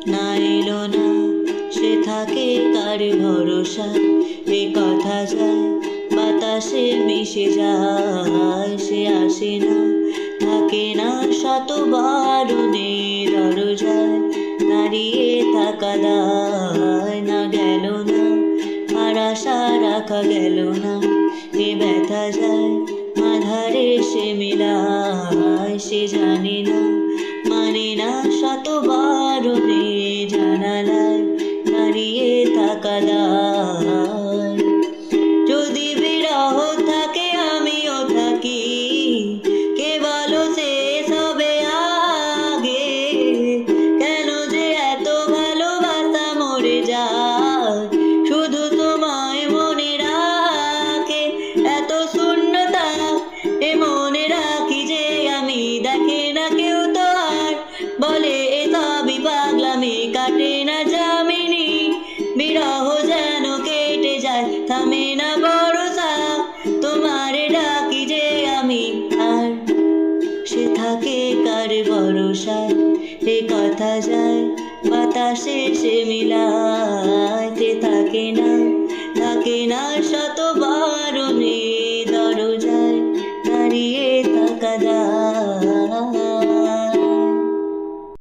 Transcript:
না এলো না, সে থাকে কার ভরসায়। এ কথা যায় বাতাসে মিশে যায়, সে আসে না, থাকে না, শতবার দরজায় দাঁড়িয়ে থাকা দায়। না গেল না, আর আশা রাখা গেল না, এ ব্যথা যায় আধারে সে মিলায়। সে জানে না, মানে না, শতবার জানালায় দাঁড়িয়ে থাকা দায়। যদি বিরহ থাকে আমিও থাকি, কে বলো শেষ হবে আগে? কেন যে এত ভালোবাসা মরে যায়, শুধু তোমায় মনে রাখে। এত শূন্যতা এ মনে রাখি যে আমি, দেখে না কেউ তো আর, বলে এ সবই পাগলামি, কাটে না যামিনী। বিরহ যেন কেটে যায়, থামে না ভরসা, তোমারে ডাকি যে আমি, আর সে থাকে কার ভরসায়। এ কথা যায় বাতাসে সে মিলায়, থাকে না, থাকে না।